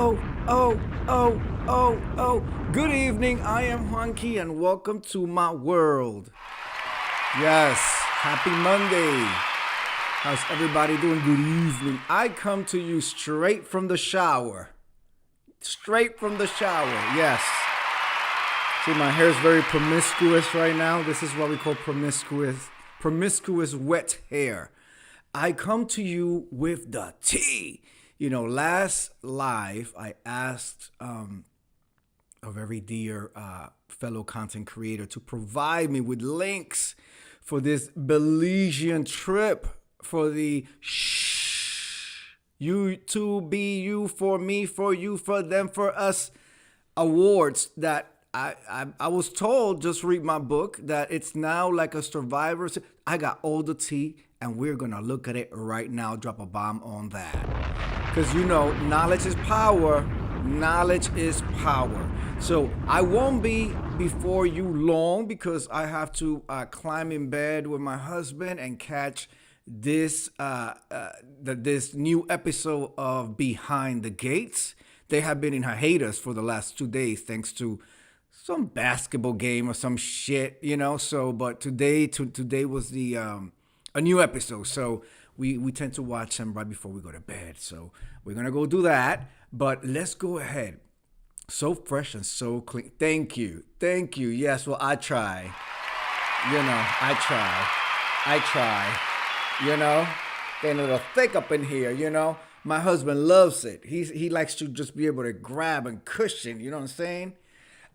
Oh, oh, oh, oh. Good evening. I am Juanki and welcome to my world. Yes, happy Monday. How's everybody doing? Good evening. I come to you straight from the shower. Straight from the shower, yes. See, my hair is very promiscuous right now. This is what we call promiscuous wet hair. I come to you with the tea. Last live, I asked a very dear fellow content creator to provide me with links for this Belizean trip for the you to be you for me for you for them for us awards that I was told, just read my book, that it's now like a survivor. I got all the tea and we're gonna look at it right now. Drop a bomb on that. Because knowledge is power. Knowledge is power. So I won't be before you long because I have to climb in bed with my husband and catch this this new episode of Behind the Gates. They have been in hiatus for the last 2 days thanks to some basketball game or some shit, So, but today was the a new episode. So we tend to watch them right before we go to bed. So we're gonna go do that. But let's go ahead. So fresh and so clean. Thank you. Yes, well, I try. I try. Getting a little thick up in here, My husband loves it. He likes to just be able to grab and cushion, you know what I'm saying?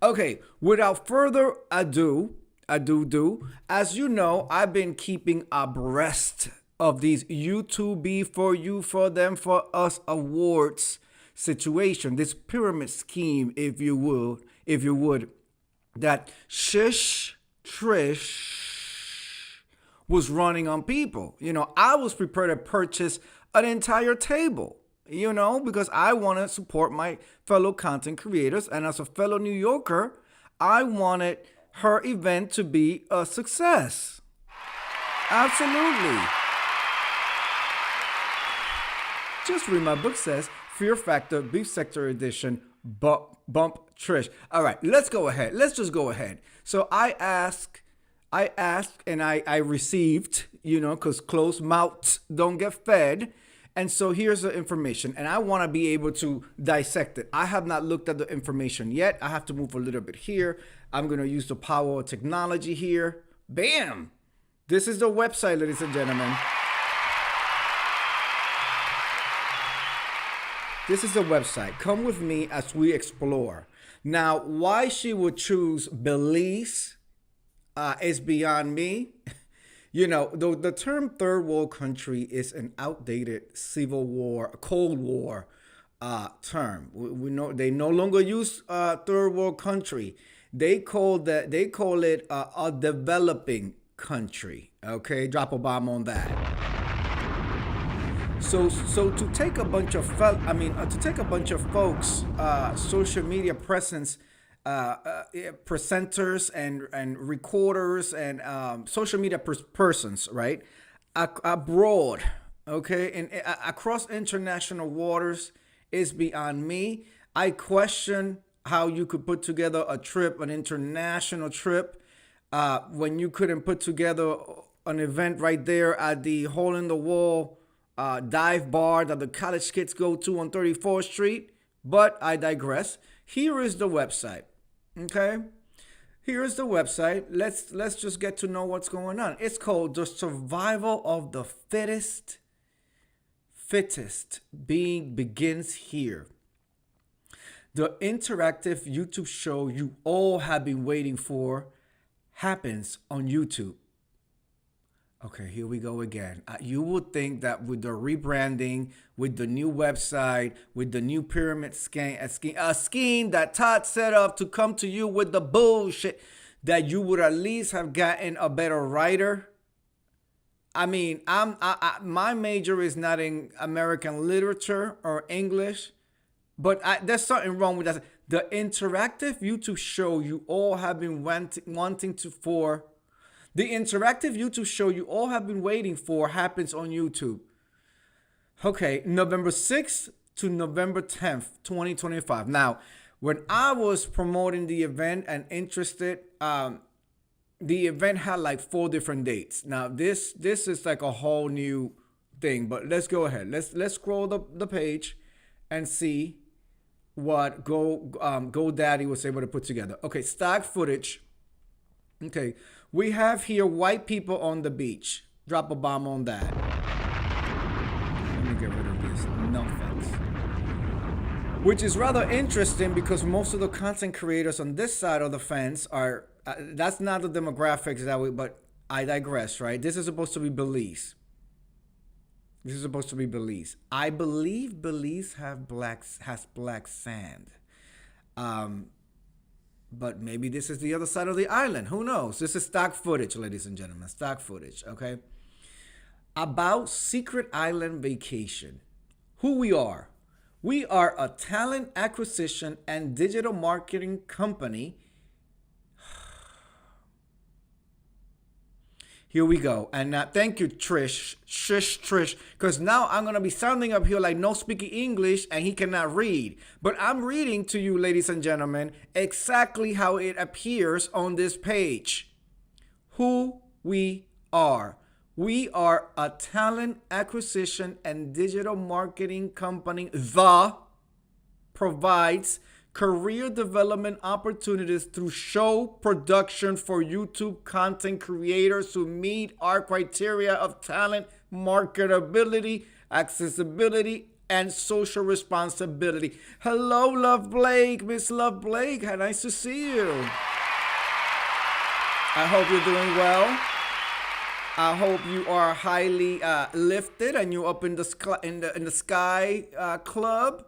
Okay, without further ado, as you know, I've been keeping abreast of these YouTube Be For You, For Them, For Us awards situation, this pyramid scheme, if you would, that Shish Trish was running on people. I was prepared to purchase an entire table, because I want to support my fellow content creators. And as a fellow New Yorker, I wanted her event to be a success. Absolutely. Just read my book says, Fear Factor, Beef Sector Edition, Bump Trish. All right, let's go ahead. Let's just go ahead. So I asked and I received, because closed mouths don't get fed. And so here's the information, and I want to be able to dissect it. I have not looked at the information yet. I have to move a little bit here. I'm going to use the power of technology here. Bam! This is the website, ladies and gentlemen. This is the website. Come with me as we explore. Now, why she would choose Belize is beyond me. The term third world country is an outdated Civil War, Cold War term. We know they no longer use third world country. They call it a developing country. Okay, drop a bomb on that. So to take a bunch of folks, social media presence. Presenters and recorders and social media persons, right? Abroad, okay, and across international waters is beyond me. I question how you could put together an international trip, when you couldn't put together an event right there at the hole in the wall dive bar that the college kids go to on 34th Street. But I digress. Here is the website. Okay, here's the website. Let's just get to know what's going on. It's called The Survival of the Fittest. Being begins here. The interactive YouTube show you all have been waiting for happens on YouTube. Okay, here we go again. You would think that with the rebranding, with the new website, with the new pyramid scheme that Todd set up to come to you with the bullshit, that you would at least have gotten a better writer. I mean, my major is not in American literature or English, but there's something wrong with that. The interactive YouTube show you all have been wanting to for. The interactive YouTube show you all have been waiting for happens on YouTube. Okay, November 6th to November 10th, 2025. Now, when I was promoting the event and interested, the event had like 4 different dates. Now, this is like a whole new thing, but let's go ahead. Let's scroll the page and see what GoDaddy was able to put together. Okay, stock footage. Okay, we have here white people on the beach. Drop a bomb on that. Let me get rid of this. No offense. Which is rather interesting because most of the content creators on this side of the fence are, that's not the demographics that we, but I digress, right? This is supposed to be Belize. This is supposed to be Belize. I believe Belize has black sand. But maybe this is the other side of the island. Who knows? This is stock footage, ladies and gentlemen. Stock footage, okay? About Secret Island Vacation. Who we are. We are a talent acquisition and digital marketing company. Here we go. And thank you, Trish, because now I'm going to be sounding up here like no speaking English and he cannot read. But I'm reading to you, ladies and gentlemen, exactly how it appears on this page. Who we are. We are a talent acquisition and digital marketing company that provides career development opportunities through show production for YouTube content creators who meet our criteria of talent, marketability, accessibility, and social responsibility. Hello, Love Blake. Miss Love Blake, how nice to see you. I hope you're doing well. I hope you are highly lifted and you're up in the sky club.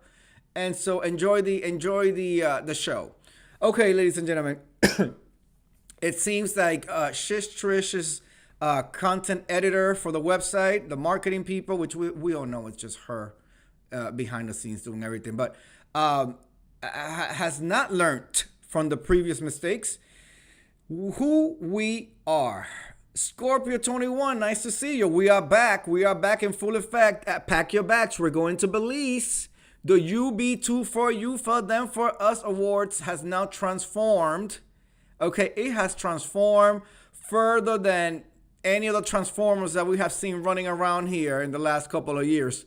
And so enjoy the show. Okay, ladies and gentlemen, it seems like Shish Trish is content editor for the website, the marketing people, which we all know it's just her behind the scenes doing everything, but has not learned from the previous mistakes. Who we are. Scorpio 21, nice to see you. We are back. We are back in full effect. Pack your bags. We're going to Belize. The UB2 for You, for Them, for Us awards has now transformed. Okay, it has transformed further than any of the transformers that we have seen running around here in the last couple of years.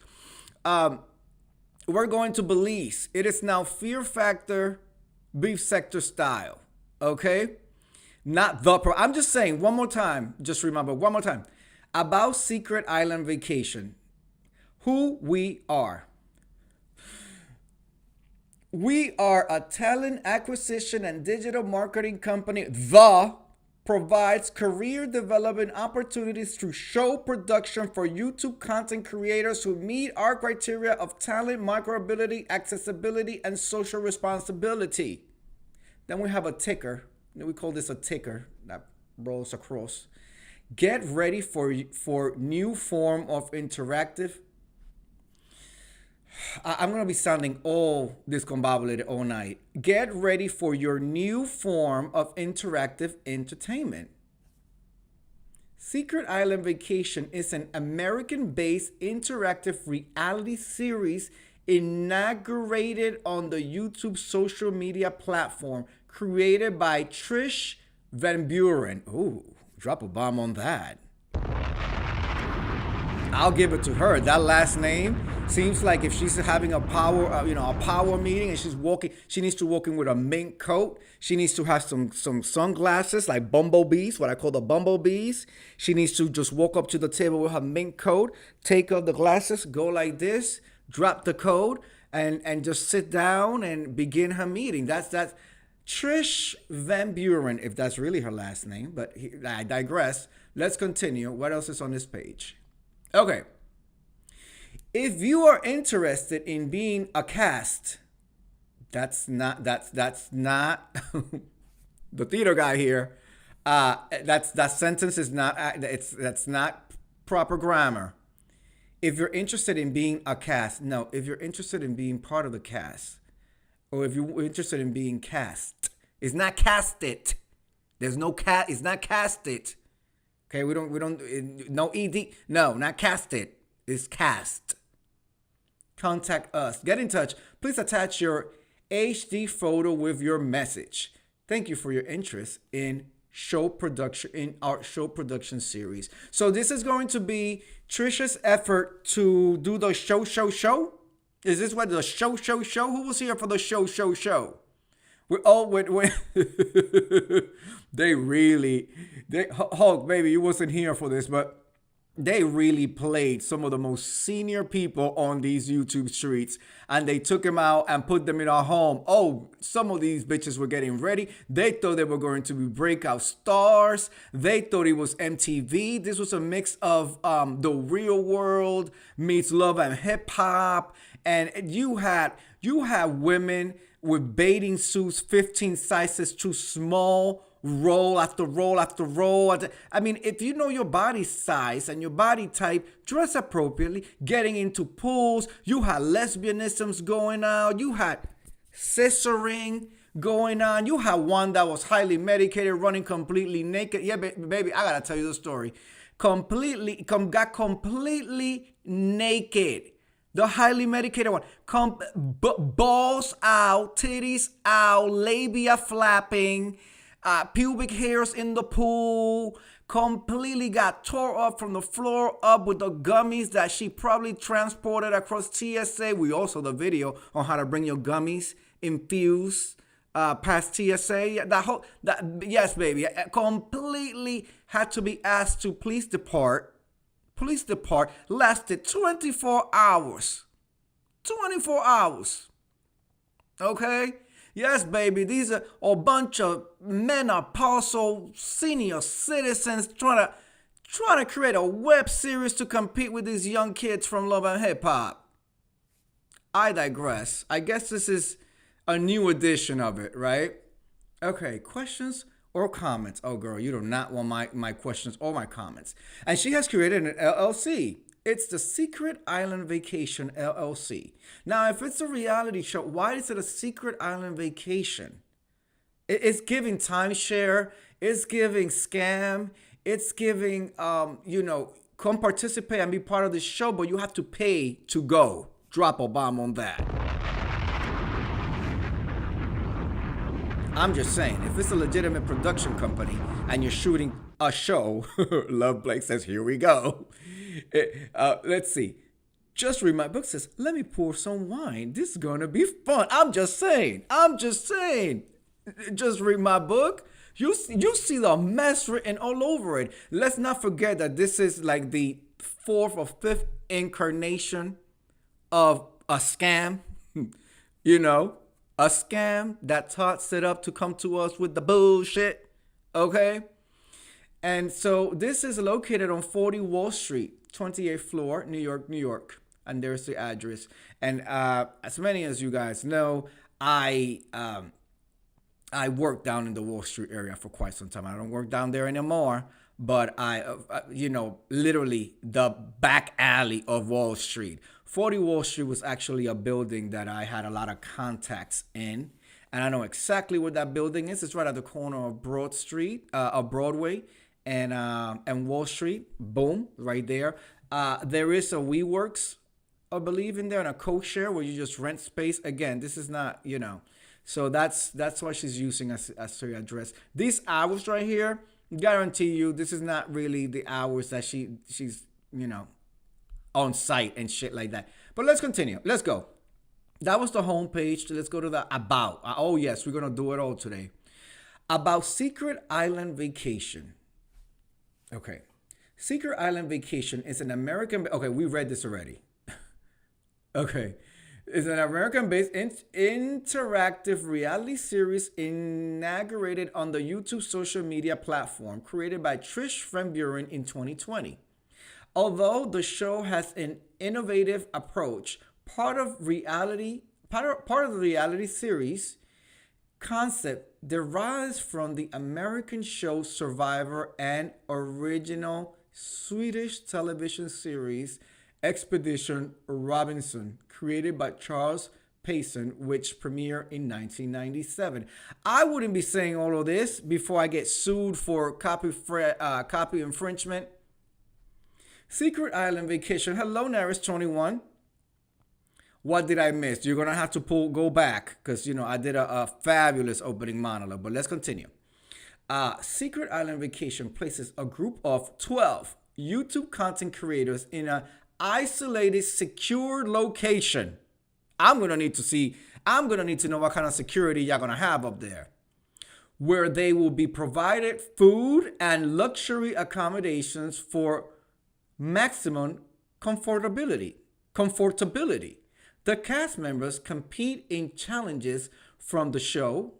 We're going to Belize. It is now Fear Factor Beef Sector style. Okay? Not the pro. I'm just saying one more time. Just remember one more time. About Secret Island Vacation. Who we are. We are a talent acquisition and digital marketing company that provides career development opportunities through show production for YouTube content creators who meet our criteria of talent, marketability, accessibility, and social responsibility. Then we have a ticker. We call this a ticker that rolls across. Get ready for new form of interactive. I'm going to be sounding all discombobulated all night. Get ready for your new form of interactive entertainment. Secret Island Vacation is an American-based interactive reality series inaugurated on the YouTube social media platform, created by Trish Van Buren. Ooh, drop a bomb on that. I'll give it to her. That last name seems like if she's having a power meeting and she's walking, she needs to walk in with a mink coat. She needs to have some sunglasses like bumblebees, what I call the bumblebees. She needs to just walk up to the table with her mink coat, take off the glasses, go like this, drop the code, and just sit down and begin her meeting. That's Trish Van Buren, if that's really her last name, but I digress. Let's continue. What else is on this page? Okay. If you are interested in being a cast, that's not the theater guy here. That sentence is not that's not proper grammar. If you're interested in being a cast, no, if you're interested in being part of the cast, or if you're interested in being cast, it's not cast it. There's no cat. It's not cast it. Okay, we don't no ed. No, not cast it. It's cast. contact us. Get in touch. Please attach your HD photo with your message. Thank you for your interest in our show production series. So this is going to be Trisha's effort to do the show. Is this what the show? Who was here for the show? We're Hulk, baby, you wasn't here for this, but they really played some of the most senior people on these YouTube streets, and they took them out and put them in our home. Oh, some of these bitches were getting ready. They thought they were going to be breakout stars. They thought it was MTV. This was a mix of The Real World meets Love and Hip Hop, and you had women with bathing suits 15 sizes too small, roll after roll after roll. I mean, if you know your body size and your body type, dress appropriately, getting into pools. You had lesbianisms going on. You had scissoring going on. You had one that was highly medicated, running completely naked. Yeah, baby, I gotta tell you the story. Got completely naked. The highly medicated one. Balls out, titties out, labia flapping, pubic hairs in the pool. Completely got tore up from the floor up with the gummies that she probably transported across TSA. We also the video on how to bring your gummies infused past TSA. Yes, baby. Completely had to be asked to please depart. Police depart. Lasted 24 hours. 24 hours. Okay? Yes, baby. These are a bunch of menopausal senior citizens trying to create a web series to compete with these young kids from Love and Hip Hop. I digress. I guess this is a new edition of it, right? Okay, questions or comments? Oh, girl, you do not want my questions or my comments. And she has created an LLC. It's the Secret Island Vacation LLC. Now, if it's a reality show, why is it a Secret Island Vacation? It's giving timeshare. It's giving scam. It's giving, come participate and be part of the show, but you have to pay to go. Drop a bomb on that. I'm just saying, if it's a legitimate production company and you're shooting a show, Love Blake says, here we go. Let's see. Just read my book says, let me pour some wine. This is going to be fun. I'm just saying. Just read my book. You see the mess written all over it. Let's not forget that this is like the fourth or fifth incarnation of a scam. A scam that Todd set up to come to us with the bullshit. Okay? And so this is located on 40 Wall Street, 28th floor, New York. And there's the address. And as many as you guys know, I worked down in the Wall Street area for quite some time. I don't work down there anymore. But literally the back alley of Wall Street. 40 Wall Street was actually a building that I had a lot of contacts in. And I know exactly what that building is. It's right at the corner of Broadway and Wall Street. Boom, right there. There is a WeWorks, I believe, in there, and a co-share where you just rent space. Again, this is not, So that's why she's using as her address. These hours right here, guarantee you, this is not really the hours that she's on site and shit like that. But let's continue. Let's go. That was the homepage. Let's go to the about. Oh yes, we're gonna do it all today. About Secret Island Vacation. Okay, Secret Island Vacation is an American. Okay, we read this already. Okay. It's an American-based interactive reality series inaugurated on the YouTube social media platform created by Trish Van Buren in 2020. Although the show has an innovative approach, part of the reality series concept derives from the American show Survivor and original Swedish television series Expedition Robinson, created by Charles Payson, which premiered in 1997. I wouldn't be saying all of this before I get sued for copy infringement. Secret Island Vacation. Hello, Naris21. What did I miss? You're gonna have to go back because I did a fabulous opening monologue. But let's continue. Secret Island Vacation places a group of 12 YouTube content creators in an isolated, secure location. I'm gonna need to see. I'm gonna need to know what kind of security y'all gonna have up there, where they will be provided food and luxury accommodations for maximum comfortability. Comfortability. The cast members compete in challenges from the show.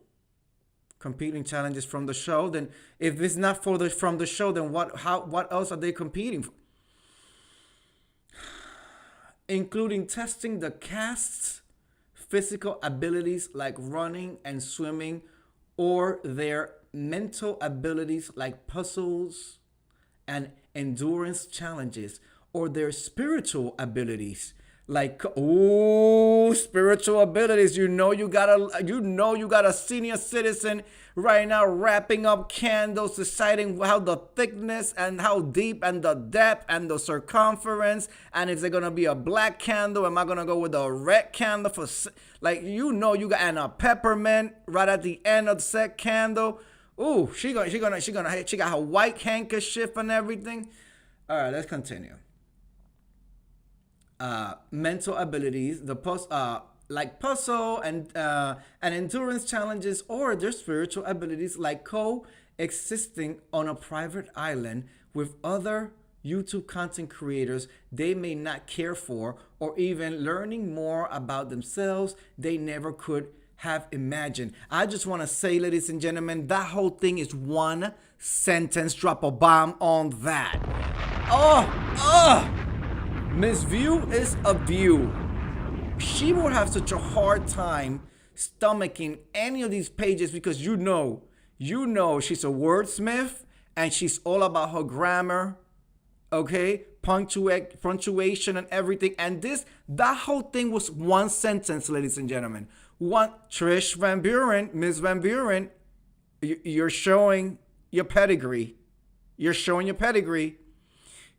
Competing challenges from the show. Then, if it's not from the show, then what else are they competing for? Including testing the cast's physical abilities like running and swimming, or their mental abilities like puzzles and endurance challenges, or their spiritual abilities like spiritual abilities. You got a senior citizen right now wrapping up candles, deciding how the thickness and how deep and the depth and the circumference, and is it gonna be a black candle? Am I gonna go with a red candle for you got, and a peppermint right at the end of the set candle? Ooh, she got her white handkerchief and everything. All right, let's continue. Mental abilities, like puzzle and endurance challenges, or their spiritual abilities like coexisting on a private island with other YouTube content creators they may not care for, or even learning more about themselves they never could have imagined. I just want to say, ladies and gentlemen, that whole thing is one sentence. Drop a bomb on that. Miss View is a view. She will have such a hard time stomaching any of these pages because you know she's a wordsmith and she's all about her grammar, okay, punctuation and everything. And that whole thing was one sentence, ladies and gentlemen. Trish Van Buren, Miss Van Buren, you're showing your pedigree. You're showing your pedigree.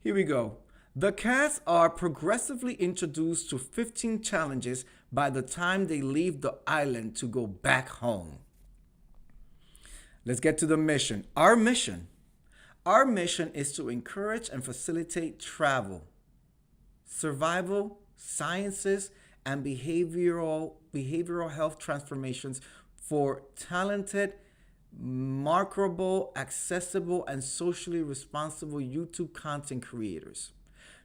Here we go. The cast are progressively introduced to 15 challenges by the time they leave the island to go back home. Let's get to the mission. Our mission is to encourage and facilitate travel, survival, sciences, and behavioral health transformations for talented, marketable, accessible, and socially responsible YouTube content creators.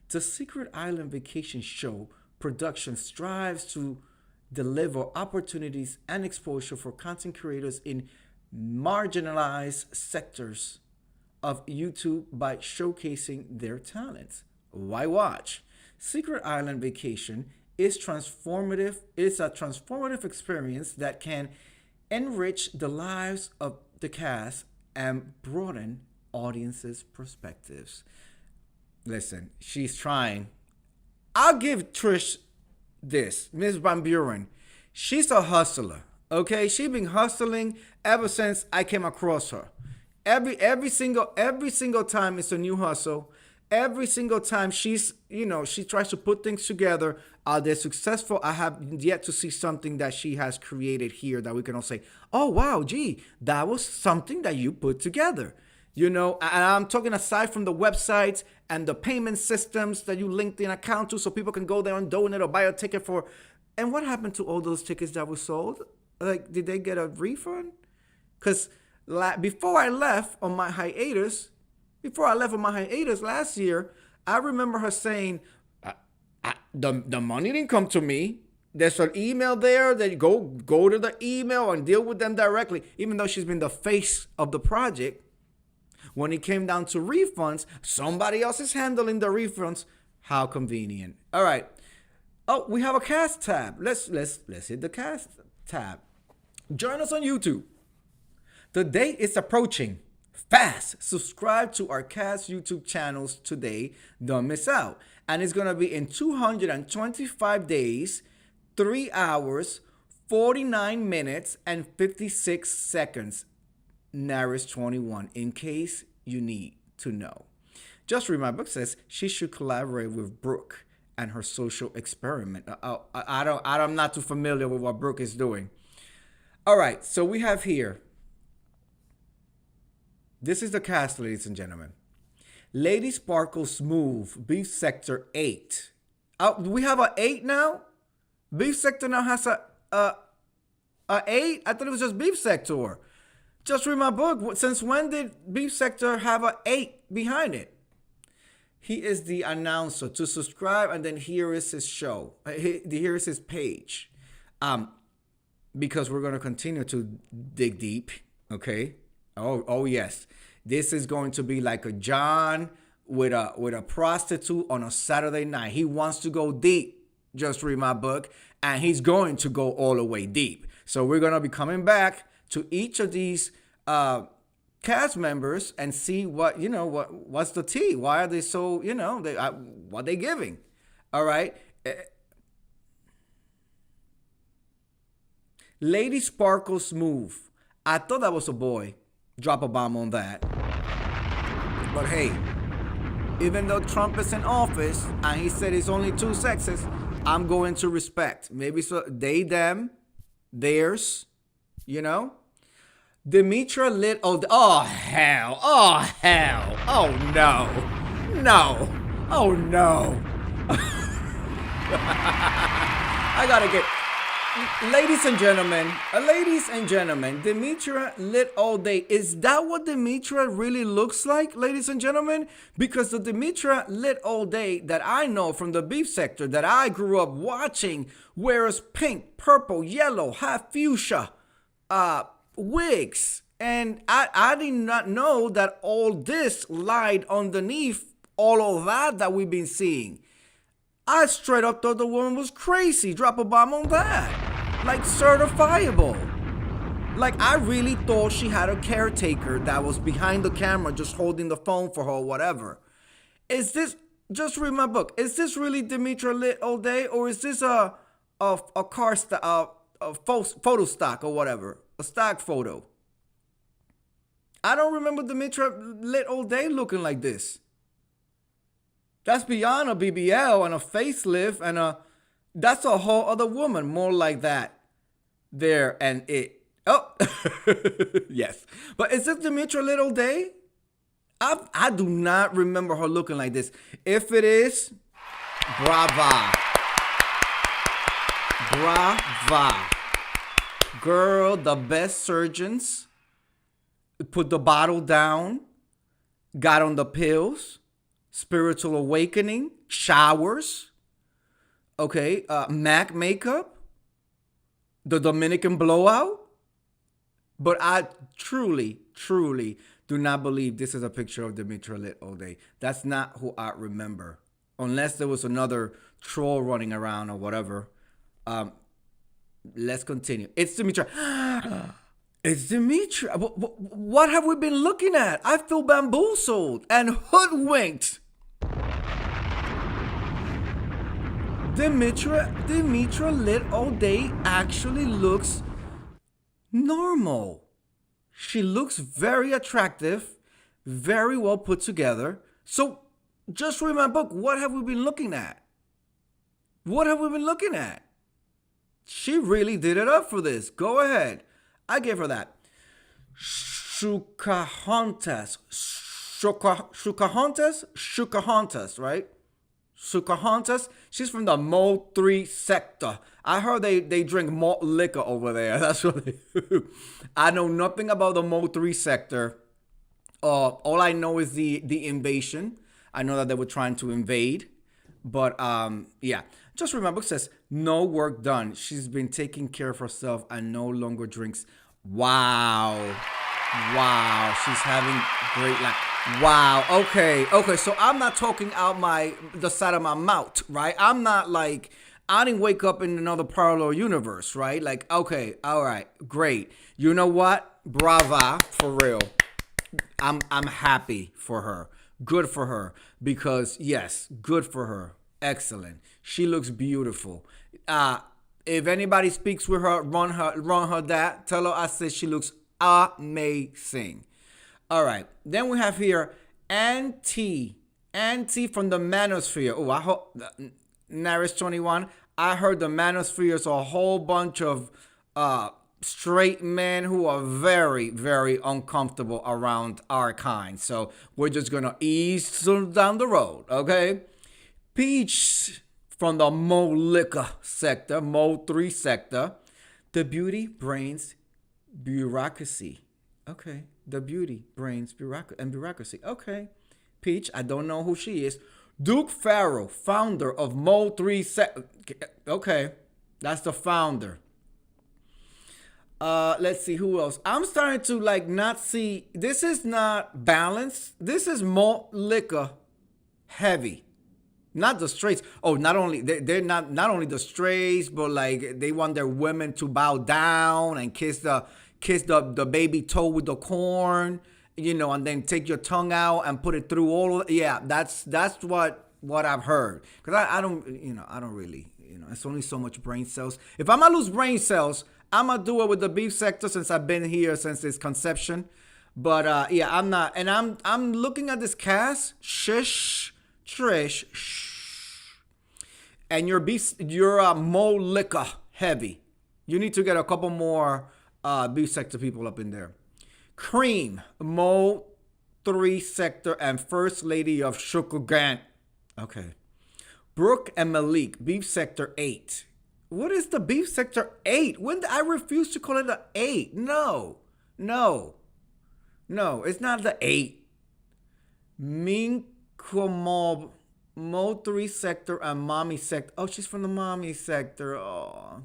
The Secret Island Vacation Show production strives to deliver opportunities and exposure for content creators in marginalized sectors of YouTube by showcasing their talents. Why watch? Secret Island Vacation is transformative. It's a transformative experience that can enrich the lives of the cast and broaden audiences' perspectives. Listen, she's trying. I'll give Trish this, Miss Van Buren. She's a hustler, okay? She's been hustling ever since I came across her. Every single time it's a new hustle. Every single time she tries to put things together. They're successful. I have yet to see something that she has created here that we can all say, oh, wow, gee, that was something that you put together. And I'm talking aside from the websites and the payment systems that you linked in account to so people can go there and donate or buy a ticket for. And what happened to all those tickets that were sold? Like, did they get a refund? Because before I left on my hiatus last year, I remember her saying, the money didn't come to me. There's an email there that you go to the email and deal with them directly, even though she's been the face of the project. When it came down to refunds, somebody else is handling the refunds. How convenient. All right. Oh, we have a cast tab. Let's hit the cast tab. Join us on YouTube. The date is approaching fast. Subscribe to our cast YouTube channels today. Don't miss out. And it's going to be in 225 days, 3 hours, 49 minutes, and 56 seconds. Naris 21, in case you need to know. Just read my book says she should collaborate with Brooke and her social experiment. I'm not too familiar with what Brooke is doing. All right, so we have here. This is the cast, ladies and gentlemen. Lady Sparkle Smooth, Beef Sector 8. Do we have a 8 now? Beef Sector now has a 8? I thought it was just Beef Sector. Just read my book. Since when did Beef Sector have a 8 behind it? He is the announcer. To subscribe, and then here is his show. Here is his page. Because we're going to continue to dig deep. Okay? Oh yes. This is going to be like a John with a prostitute on a Saturday night. He wants to go deep. Just read my book. And he's going to go all the way deep. So we're going to be coming back to each of these cast members and see what's the tea. Why are they so, what they giving? All right. Lady Sparkle Smooth. I thought that was a boy. Drop a bomb on that. But hey, even though Trump is in office and he said it's only two sexes, I'm going to respect. Maybe so they, them, theirs, Demetra lit. Oh hell. Oh no. Oh no. I gotta get. Ladies and gentlemen, Demetra lit all day. Is that what Demetra really looks like, ladies and gentlemen? Because the Demetra lit all day that I know from the Beef Sector that I grew up watching wears pink, purple, yellow, half fuchsia wigs. And I did not know that all this lied underneath all of that we've been seeing. I straight up thought the woman was crazy. Drop a bomb on that. Like certifiable. Like I really thought she had a caretaker that was behind the camera just holding the phone for her or whatever. Is this, just read my book, is this really Demetra lit all day, or is this a car photo stock or whatever? A stock photo. I don't remember Demetra lit all day looking like this. That's beyond a BBL and a facelift and that's a whole other woman, more like that. There and it. Oh, yes. But is this Demetra lit all day? I do not remember her looking like this. If it is, brava. Girl, the best surgeons put the bottle down, got on the pills, spiritual awakening, showers, okay, MAC makeup, the Dominican blowout. But I truly do not believe this is a picture of Demetra lit all day. That's not who I remember. Unless there was another troll running around or whatever. Let's continue. It's Demetra. It's Demetra. What have we been looking at? I feel bamboozled and hoodwinked. Demetra lit all day actually looks normal. She looks very attractive, very well put together. So just read my book. What have we been looking at? She really did it up for this. Go ahead. I gave her that. Shukahontas, right? Shukahontas. She's from the Mo 3 sector. I heard they drink malt liquor over there. That's what they do. I know nothing about the Mo 3 sector. All I know is the invasion. I know that they were trying to invade. But yeah. Just remember, it says, no work done. She's been taking care of herself and no longer drinks. Wow. She's having great life. Wow. Okay. So I'm not talking out the side of my mouth, right? I'm not like, I didn't wake up in another parallel universe, right? Like, okay, all right, great. You know what? Brava, for real. I'm happy for her. Good for her. Because yes, good for her. Excellent. She looks beautiful. If anybody speaks with her, run her that. Tell her I said she looks amazing. All right. Then we have here Auntie from the Manosphere. Oh, I hope Naris 21. I heard the manosphere is a whole bunch of straight men who are very, very uncomfortable around our kind. So we're just gonna ease them down the road, okay? Peach from the Mo Liquor sector, Mo 3 sector. The beauty, brains, bureaucracy. Okay. The beauty, brains, and bureaucracy. Okay. Peach, I don't know who she is. Duke Farrell, founder of Mo 3 sector. Okay. That's the founder. Let's see who else. I'm starting to like not see. This is not balanced. This is malt liquor heavy. Not the straights. Oh, not only they're not only the straights, but like they want their women to bow down and kiss the baby toe with the corn, and then take your tongue out and put it through all of, yeah, that's what I've heard. Cuz I don't I don't really, it's only so much brain cells. If I'm going to lose brain cells, I'm going to do it with the beef sector since I've been here since its conception. But yeah, I'm not, and I'm looking at this cast, Shish, Trish, shh. And your Mo Liquor heavy. You need to get a couple more beef sector people up in there. Cream, Mo 3 sector and First Lady of Shukugan. Okay. Brooke and Malik, beef sector 8. What is the beef sector 8? I refuse to call it the 8. No, it's not the 8. Minkomob, Mo 3 sector and Mommy sector. Oh, she's from the Mommy sector. Oh.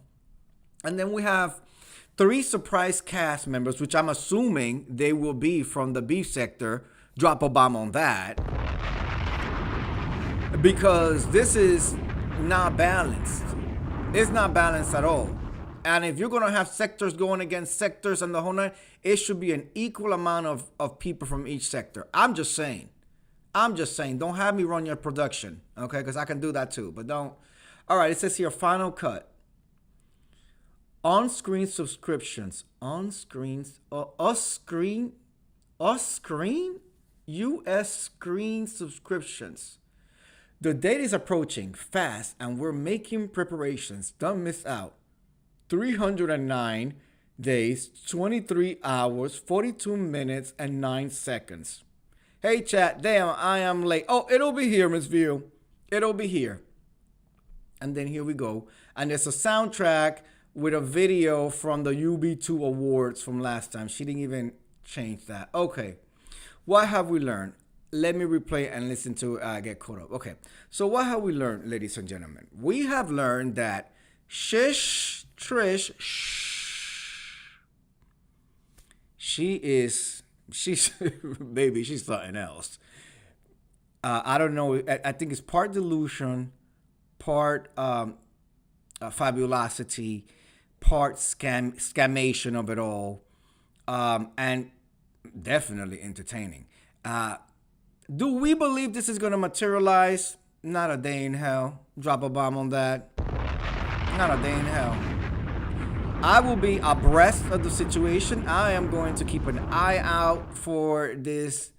And then we have 3 surprise cast members, which I'm assuming they will be from the beef sector. Drop a bomb on that. Because this is not balanced. It's not balanced at all. And if you're going to have sectors going against sectors and the whole night, it should be an equal amount of people from each sector. I'm just saying. Don't have me run your production, okay? Because I can do that too, but don't. All right, it says here, final cut. On-screen subscriptions. U.S. screen subscriptions. The date is approaching fast, and we're making preparations. Don't miss out. 309 days, 23 hours, 42 minutes, and 9 seconds. Hey, chat. Damn, I am late. Oh, it'll be here, Miss View. It'll be here. And then here we go. And there's a soundtrack with a video from the UB2 awards from last time. She didn't even change that. Okay. What have we learned? Let me replay and listen to get caught up. Okay. So what have we learned, ladies and gentlemen? We have learned that Shish Trish, she's baby, she's something else. I don't know. I think it's part delusion, part fabulosity, part scamation of it all, and definitely entertaining. Do we believe this is going to materialize? Not a day in hell. Drop a bomb on that. Not a day in hell. I will be abreast of the situation. I am going to keep an eye out for this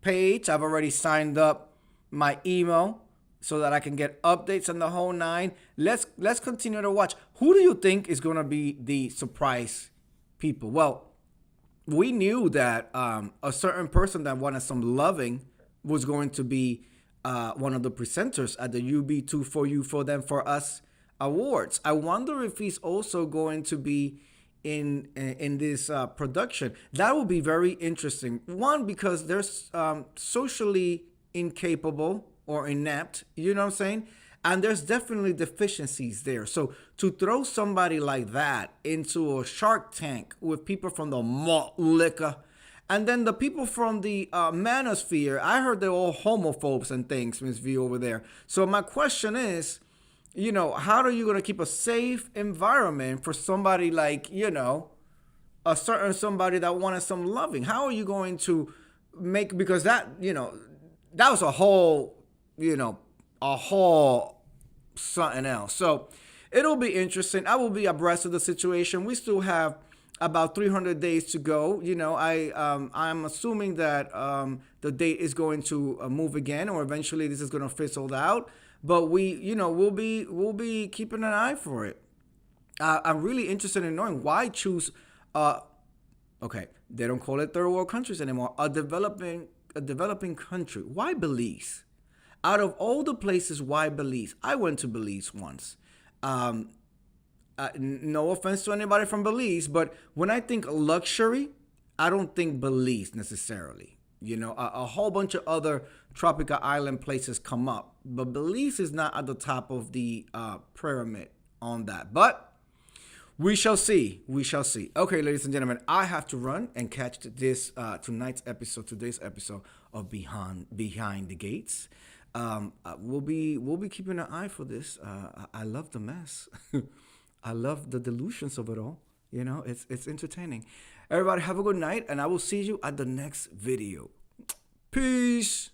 page. I've already signed up my email so that I can get updates on the whole nine. Let's continue to watch. Who do you think is going to be the surprise people? Well, we knew that a certain person that wanted some loving was going to be one of the presenters at the UB2 For You, For Them, For Us awards. I wonder if he's also going to be in this production. That will be very interesting. One, because they're socially incapable or inept, you know what I'm saying? And there's definitely deficiencies there. So to throw somebody like that into a Shark Tank with people from the malt liquor, and then the people from the manosphere, I heard they're all homophobes and things, Ms. V, over there. So my question is, how are you going to keep a safe environment for somebody like, a certain somebody that wanted some loving? How are you going to make, because that was a whole something else. So it'll be interesting. I will be abreast of the situation. We still have about 300 days to go. I'm assuming that the date is going to move again, or eventually this is going to fizzle out. But we'll be keeping an eye for it. I'm really interested in knowing why choose. Okay, they don't call it third world countries anymore. A developing country. Why Belize? Out of all the places, why Belize? I went to Belize once. Um, no offense to anybody from Belize, but when I think luxury, I don't think Belize necessarily. A whole bunch of other tropical island places come up, but Belize is not at the top of the pyramid on that. But we shall see. We shall see. Okay, ladies and gentlemen, I have to run and catch today's episode of Behind the Gates. We'll be keeping an eye for this. I love the mess. I love the delusions of it all. It's entertaining. Everybody have a good night, and I will see you at the next video. Peace.